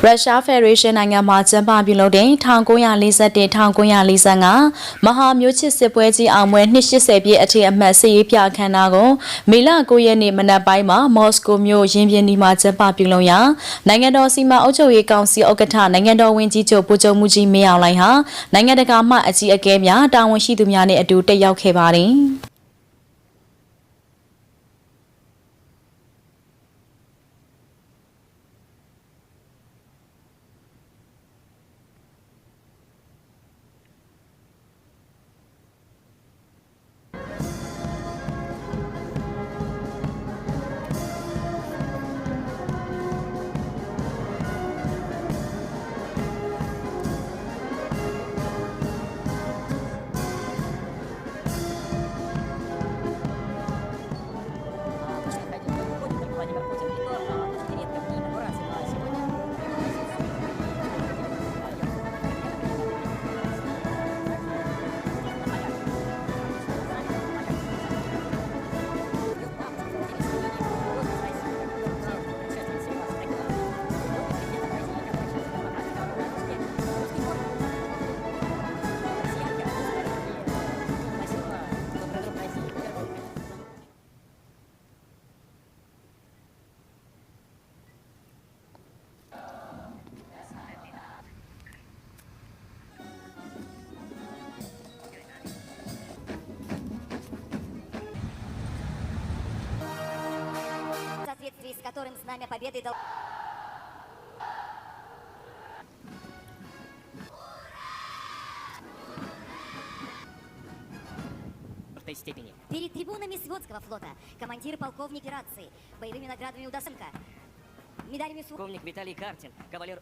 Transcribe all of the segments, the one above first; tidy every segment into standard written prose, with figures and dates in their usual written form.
ရုရှားဖက်ဒရေးရှင်းနိုင်ငံမှာကျင်းပပြုလုပ်တဲ့1941-1945မဟာမျိုးချစ်စစ်ပွဲကြီးအောင်ပွဲ280ပြည့်အထိအမှတ်စစ်ရေးပြအခမ်းအနားကိုမေလ9ရက်နေ့မနက်ပိုင်းမှာမော်စကိုမြို့ရင်းပြင်းဒီမှာကျင်းပပြုလုပ်ရာနိုင်ငံတော်စီမံအုပ်ချုပ်ရေးကောင်စီဥက္ကဋ္ဌနိုင်ငံတော်ဝန်ကြီးချုပ်ဗိုလ်ချုပ်မှုကြီးမင်းအောင်လှိုင်ဟာနိုင်ငံတကာမှအကြီးအကဲများတာဝန်ရှိသူများနဲ့အတူတက်ရောက်ခဲ့ပါတယ်။ с которым знамя победы дал... степени. Перед трибунами Сводского флота командир полковник операции, боевыми наградами Удасенко, медалями... Полковник Виталий Картин, кавалер...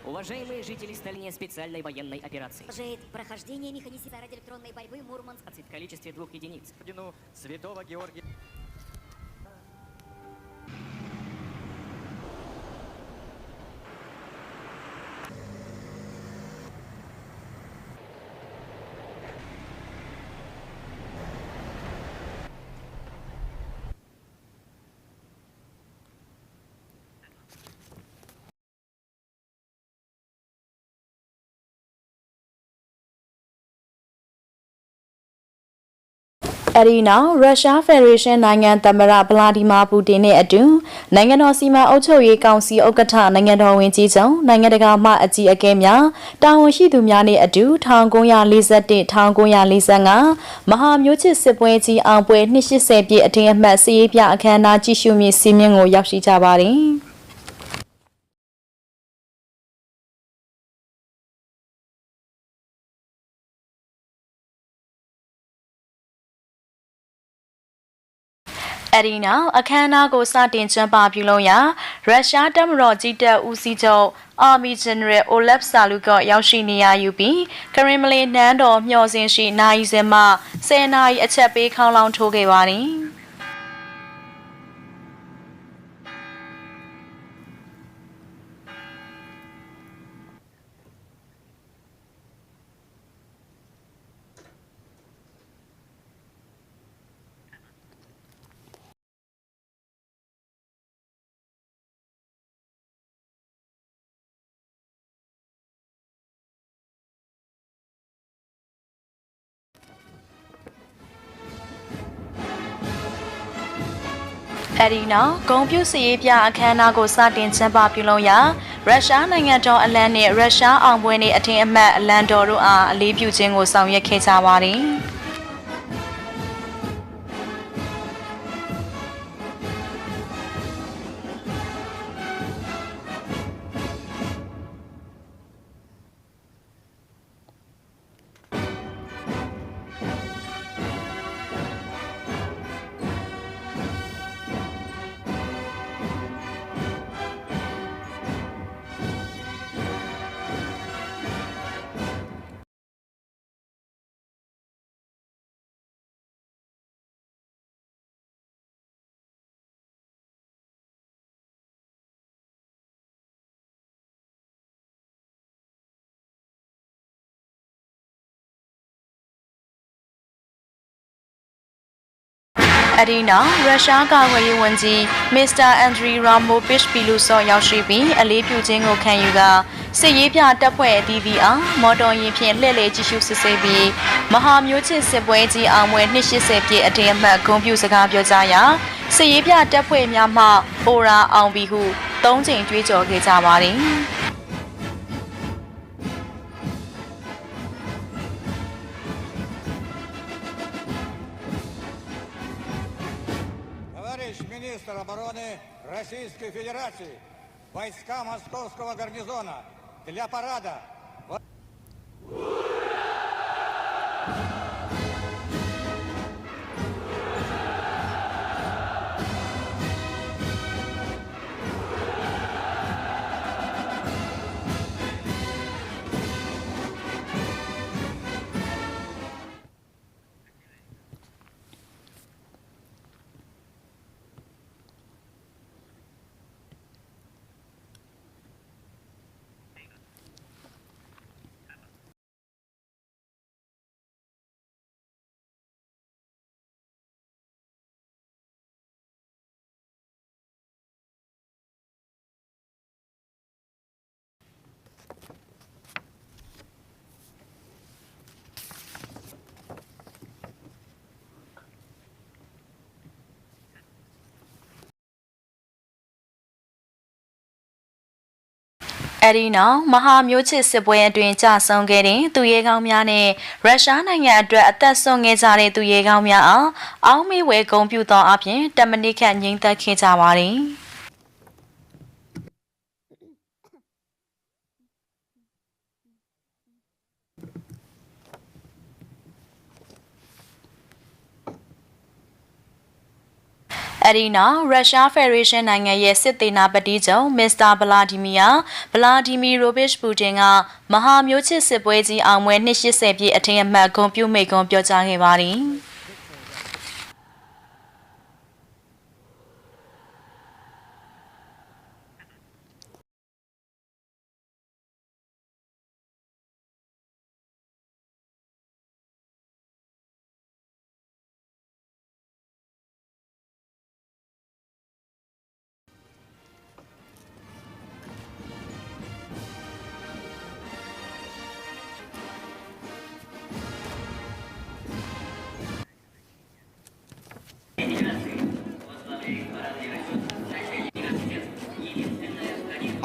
Уважаемые жители Сталиния специальной военной операции. Продолжает прохождение механизации радиоэлектронной борьбы Мурманск. В количестве 2 единиц. Ордену Святого Георгия. Arena ရုရှားဖက်ဒရေးရှင်းနိုင်ငံသမ္မတဗလာဒီမာပူတင်နဲ့အတူနိုင်ငံတော်စီမံအုပ်ချုပ်ရေးကောင်စီဥက္ကဋ္ဌနိုင်ငံတော်ဝန်ကြီးချုပ်နိုင်ငံတကာမှအကြီးအကဲများတာဝန်ရှိသူများနဲ့အတူ1941-1945မဟာမျိုးချစ်စစ်ပွဲကြီးအောင်ပွဲ280ပြည့်အထိမ်းအမှတ်စစ်ရေးပြအခမ်းအနားကြီးစုမြင့်စီမင်းကိုရောက်ရှိကြပါတယ်။ Arena အခမ်းအနားကိုစတင်ကျင်းပပြုလုပ်ရာရုရှားတပ်မတော်ကြီးတပ်ဦးစီးချုပ် Army General Olaf Saluk ရောက်ရှိနေရယူပြီးခရင်မလင်နန်းတော်မျှော်စင်ရှိနိုင်စင်မှ10နာရီအချက်ပေးခေါင်းလောင်းထိုးခဲ့ပါတယ်။ Arena ဂုံပြုစရေးပြအခမ်းအနားကိုစတင်ကျင်းပပြုလုပ်ရာရုရှားနိုင်ငံတော်အလံနှင့်ရုရှားအောင်ပွဲနှင့်အထင်အမှတ်အလံတော်တို့အားအလေးပြုခြင်းကိုဆောင်ရွက်ခဲ့ကြပါသည်။ အဒီနာရုရှားကာကွယ်ရေးဝန်ကြီးမစ္စတာအန်ဒရီရာမိုဗစ်ပီလူဆော့ရောက်ရှိပြီးအလေးပြုခြင်းကိုခံယူကစစ်ရေးပြတပ်ဖွဲ့အသီးသီးအားမော်တော်ယာဉ်ဖြင့်လှည့်လည်ကြည့်ရှုစစ်ဆေးပြီးမဟာမျိုးချစ်စစ်ပွဲကြီးအောင်ပွဲ280ပြည့်အထင်အမှတ်ဂုဏ်ပြုစကားပြောကြားရာစစ်ရေးပြတပ်ဖွဲ့များမှအိုရာအောင်ပြီဟု၃ချိန်ကြွေးကြော်ခဲ့ကြပါသည် Товарищ министр обороны Российской Федерации, войска Московского гарнизона для парада.အဒီနောက်မဟာမျိုးချစ်စစ်ပွဲအတွင်းကြာဆုံးခဲ့တဲ့သူရဲကောင်းများနဲ့ရုရှားနိုင်ငံအတွက်အသက်ဆုံးခဲ့ကြတဲ့သူရဲကောင်းများအားအောင်းမေးဝဲဂုဏ်ပြုသောအပြင်10မိနစ်ခန့်ငြိမ်သက်ခဲ့ကြပါသည် အဒီနောက်ရုရှားဖက်ဒရေးရှင်းနိုင်ငံရဲ့စစ်သေးနာပတိချုပ်မစ္စတာဗလာဒီမီယာရိုဗစ်ပူတင်ကမဟာမျိုးချစ်စစ်ပွဲကြီးအောင်ပွဲ280ပြည့်အထင်အမှတ်ဂုဏ်ပြုမိန့်ခွန်းပြောကြားခဲ့ပါသည်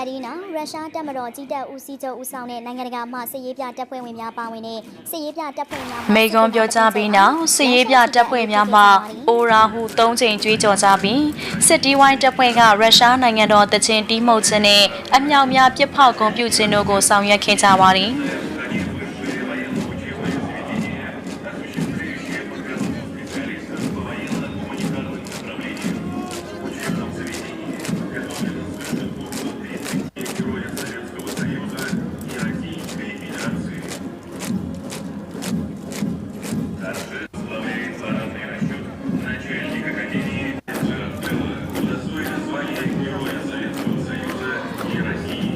အဒီနောက်ရုရှားတပ်မတော်ကြီးတပ်ဦးစီးချုပ်ဦးဆောင်တဲ့နိုင်ငံတကာမှစစ်ရေးပြတပ်ဖွဲ့ဝင်များပါဝင်တဲ့စစ်ရေးပြတပ်ဖွဲ့များ မိကွန်ပြောကြားပြီးနောက်စစ်ရေးပြတပ်ဖွဲ့များမှအိုရာဟု၃ချိန်ကြွေးကြော်ကြပြီးစစ်တီးဝိုင်းတပ်ဖွဲ့ကရုရှားနိုင်ငံတော်တချင်းတီးမှုတ်ခြင်းနဲ့အမြောက်များပစ်ဖောက်ဂုဏ်ပြုခြင်းတို့ကိုဆောင်ရွက်ခဲ့ကြပါသည် Товарищ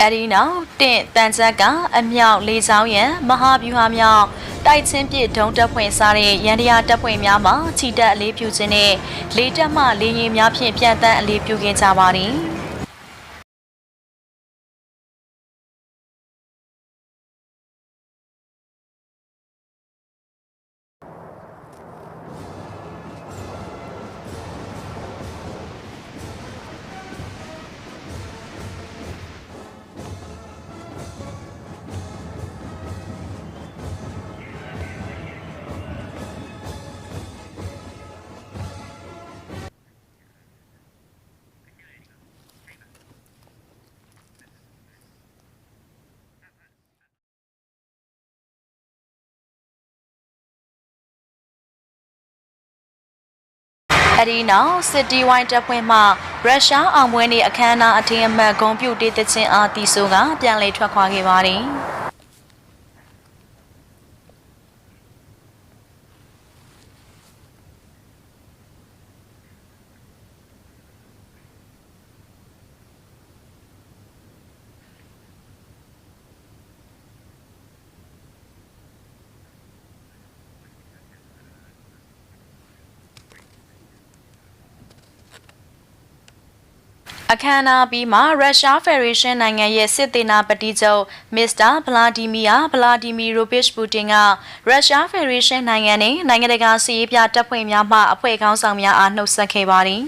အဲ့ဒီနောက်တင့်တန်ချက်ကအမြောက်လေးချောင်းရန်မဟာဗျူဟာမြောက်တိုက်ချင်းပြစ်ဒုံတပ်ဖွဲ့စားတဲ့ရန်တရားတပ်ဖွဲ့များမှခြိတက်အလေးပြုခြင်းနဲ့လေးတပ်မှလေးရင်များဖြင့်ပြန်တန်းအလေးပြုခဲ့ကြပါသည်အဲ့ဒီနောက်စစ်တီဝိုင်းတပ်ဖွဲ့မှရုရှားအောင်ပွဲနေအခမ်းအနားအထင်အမှတ်ဂုဏ်ပြုတေးသချင်းအားတီဆိုကပြန်လည်ထွက်ခွာခဲ့ပါသည်အခမ်းအနားပြီးမှရုရှားဖက်ဒရေးရှင်းနိုင်ငံရဲ့စစ်သေးနာပတိချုပ်မစ္စတာဗလာဒီမီယာရိုဘစ်ပူတင်ကရုရှားဖက်ဒရေးရှင်းနိုင်ငံနဲ့နိုင်ငံတကာစီးရေးပြတပ်ဖွဲ့များမှအဖွဲ့ခေါင်းဆောင်များအားနှုတ်ဆက်ခဲ့ပါသည်